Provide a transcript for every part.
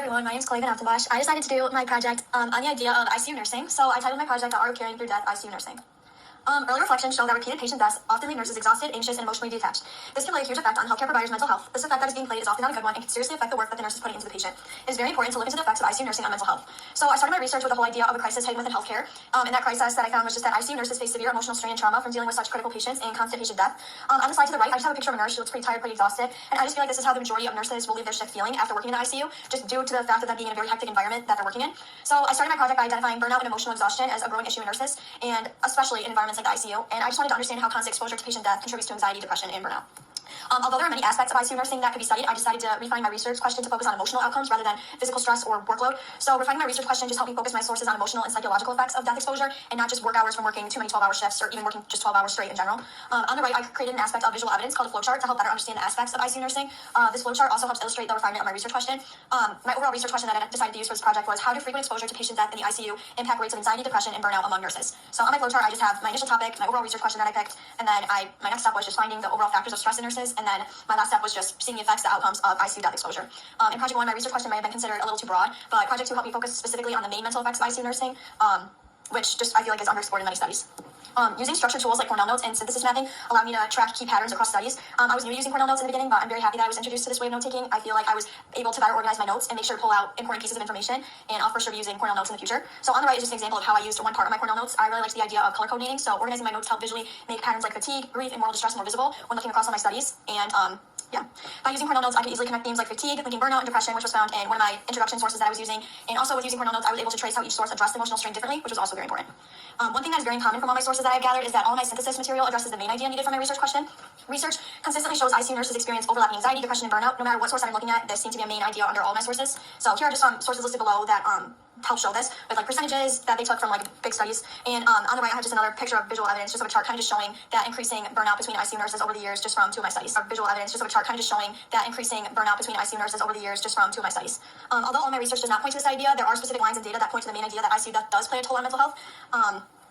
everyone, my name is Chloe Van Altenbosch. I decided to do my project on the idea of ICU nursing, so I titled my project The Art of Caring Through Death ICU Nursing. Early reflections show that repeated patient deaths often leave nurses exhausted, anxious, and emotionally detached. This can play a huge effect on healthcare providers' mental health. This effect that is being played is often not a good one and can seriously affect the work that the nurse is putting into the patient. It is very important to look into the effects of ICU nursing on mental health. So I started my research with the whole idea of a crisis hidden within healthcare, and that crisis that I found was just that ICU nurses face severe emotional strain and trauma from dealing with such critical patients and constant patient death. On the slide to the right, I just have a picture of a nurse. She looks pretty tired, pretty exhausted, and I just feel like this is how the majority of nurses will leave their shift feeling after working in the ICU, just due to the fact of them being in a very hectic environment that they're working in. So I started my project by identifying burnout and emotional exhaustion as a growing issue in nurses, and especially in environments like the ICU. And I just wanted to understand how constant exposure to patient death contributes to anxiety, depression, and burnout. Although there are many aspects of ICU nursing that could be studied, I decided to refine my research question to focus on emotional outcomes rather than physical stress or workload. So refining my research question just helped me focus my sources on emotional and psychological effects of death exposure and not just work hours from working too many 12-hour shifts or even working just 12 hours straight in general. On the right, I created an aspect of visual evidence called a flowchart to help better understand the aspects of ICU nursing. This flowchart also helps illustrate the refinement of my research question. My overall research question that I decided to use for this project was how do frequent exposure to patient death in the ICU impact rates of anxiety, depression, and burnout among nurses? So on my flowchart, I just have my initial topic, my overall research question that I picked, and then my next step was just finding the overall factors of stress in nurses, and then my last step was just seeing the effects, the outcomes of ICU death exposure. In Project 1, my research question may have been considered a little too broad, but Project 2 helped me focus specifically on the main mental effects of ICU nursing, which just I feel like is underexplored in many studies. Using structured tools like Cornell Notes and synthesis mapping allowed me to track key patterns across studies. I was new to using Cornell Notes in the beginning, but I'm very happy that I was introduced to this way of note-taking. I feel like I was able to better organize my notes and make sure to pull out important pieces of information, and I'll for sure be using Cornell Notes in the future. So on the right is just an example of how I used one part of my Cornell Notes. I really liked the idea of color coordinating, so organizing my notes helped visually make patterns like fatigue, grief, and moral distress more visible when looking across all my studies. And yeah, by using Cornell Notes, I could easily connect themes like fatigue, linking burnout, and depression, which was found in one of my introduction sources that I was using. And also with using Cornell Notes, I was able to trace how each source addressed emotional strain differently, which was also very important. One thing that is very common from all my sources that I've gathered is that all my synthesis material addresses the main idea needed for my research question. Research consistently shows ICU nurses experience overlapping anxiety, depression, and burnout. No matter what source that I'm looking at, this seems to be a main idea under all my sources. So here are just some sources listed below that help show this with like percentages that they took from like big studies. And on the right, I have just another picture of visual evidence, just of a chart kind of just showing that increasing burnout between ICU nurses over the years just from two of my studies. Visual evidence, just of a chart kind of just showing that increasing burnout between ICU nurses over the years just from two of my studies. Although all my research does not point to this idea, there are specific lines of data that point to the main idea that ICU death does play a toll on mental health.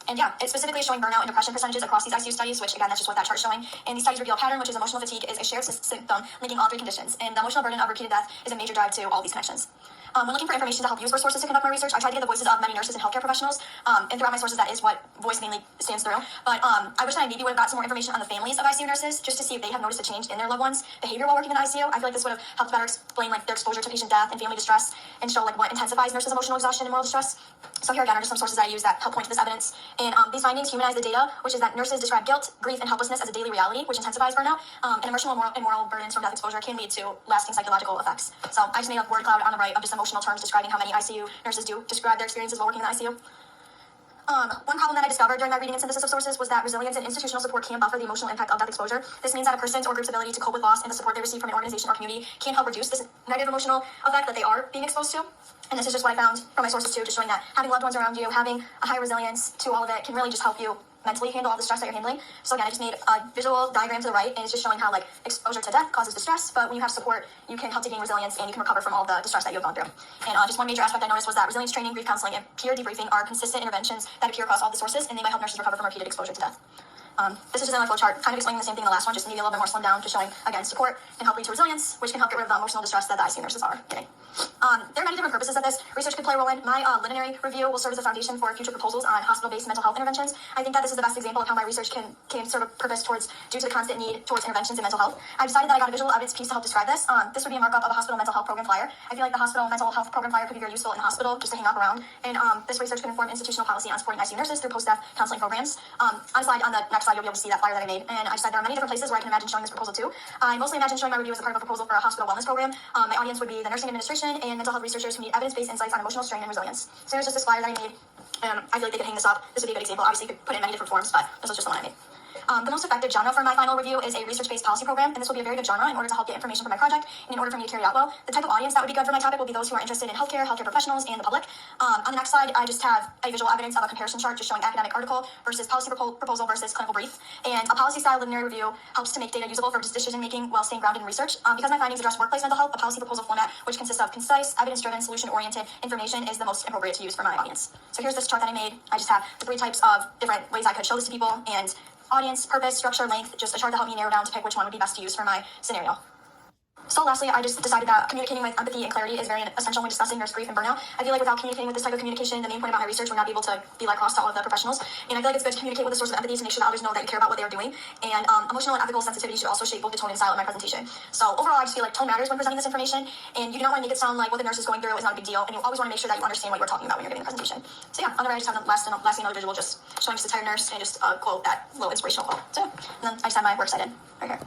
And yeah, it's specifically showing burnout and depression percentages across these ICU studies, which again, that's just what that chart's showing. And these studies reveal a pattern, which is emotional fatigue is a shared symptom linking all three conditions. And the emotional burden of repeated death is a major drive to all these connections. When looking for information to help use for sources to conduct my research, I tried to get the voices of many nurses and healthcare professionals. And throughout my sources, that is what voice mainly stands through. But I wish that I maybe would have got some more information on the families of ICU nurses, just to see if they have noticed a change in their loved ones' behavior while working in the ICU. I feel like this would have helped better explain like their exposure to patient death and family distress, and show like what intensifies nurses' emotional exhaustion and moral distress. So here again are just some sources that I use that help point to this evidence. And these findings humanize the data, which is that nurses describe guilt, grief, and helplessness as a daily reality, which intensifies burnout. And emotional and moral burdens from death exposure can lead to lasting psychological effects. So I just made a word cloud on the right of just emotional terms describing how many ICU nurses do describe their experiences while working in the ICU. One problem that I discovered during my reading and synthesis of sources was that resilience and institutional support can buffer the emotional impact of death exposure. This means that a person's or group's ability to cope with loss and the support they receive from an organization or community can help reduce this negative emotional effect that they are being exposed to. And this is just what I found from my sources too, just showing that having loved ones around you, having a high resilience to all of it can really just help you mentally handle all the stress that you're handling. So again, I just made a visual diagram to the right, and it's just showing how like exposure to death causes distress, but when you have support, you can help to gain resilience and you can recover from all the distress that you've gone through. And just one major aspect I noticed was that resilience training, grief counseling, and peer debriefing are consistent interventions that appear across all the sources, and they might help nurses recover from repeated exposure to death. This is just another flowchart, kind of explaining the same thing in the last one, just maybe a little bit more slimmed down, just showing, again, support can help lead to resilience, which can help get rid of the emotional distress that the ICU nurses are getting. There are many different purposes that this research could play a role in. My literary review will serve as a foundation for future proposals on hospital-based mental health interventions. I think that this is the best example of how my research can serve a purpose due to the constant need towards interventions in mental health. I decided that I got a visual evidence piece to help describe this. This would be a markup of a hospital mental health program flyer. I feel like the hospital mental health program flyer could be very useful in a hospital just to hang up around. And this research can inform institutional policy on supporting ICU nurses through post-death counseling programs. On the next slide, you'll be able to see that flyer that I made. And I decided there are many different places where I can imagine showing this proposal too. I mostly imagine showing my review as a part of a proposal for a hospital wellness program. My audience would be the nursing administration and mental health researchers who need evidence-based insights on emotional strain and resilience. So here's just this flyer that I made, and I feel like they could hang this up. This would be a good example. Obviously, you could put it in many different forms, but this was just the one I made. The most effective genre for my final review is a research-based policy program, and this will be a very good genre in order to help get information for my project and in order for me to carry it out well. The type of audience that would be good for my topic will be those who are interested in healthcare professionals, and the public. On the next slide, I just have a visual evidence of a comparison chart just showing academic article versus policy proposal versus clinical brief. And a policy-style linear review helps to make data usable for decision-making while staying grounded in research. Because my findings address workplace mental health, a policy proposal format which consists of concise, evidence-driven, solution-oriented information is the most appropriate to use for my audience. So here's this chart that I made. I just have the three types of different ways I could show this to people, and audience, purpose, structure, length, just a chart to help me narrow down to pick which one would be best to use for my scenario. So lastly, I just decided that communicating with empathy and clarity is very essential when discussing nurse grief and burnout. I feel like without communicating with this type of communication, the main point about my research would not be able to be like lost to all of the professionals. And I feel like it's good to communicate with a source of empathy to make sure that others know that you care about what they are doing. And emotional and ethical sensitivity should also shape both the tone and style of my presentation. So overall, I just feel like tone matters when presenting this information, and you do not want to make it sound like what the nurse is going through is not a big deal, and you always want to make sure that you understand what you're talking about when you're giving the presentation. So yeah, on the right, I just have lastly another visual just showing just a tired nurse and just a quote, that little inspirational quote. So yeah, and then I just have my works cited right here.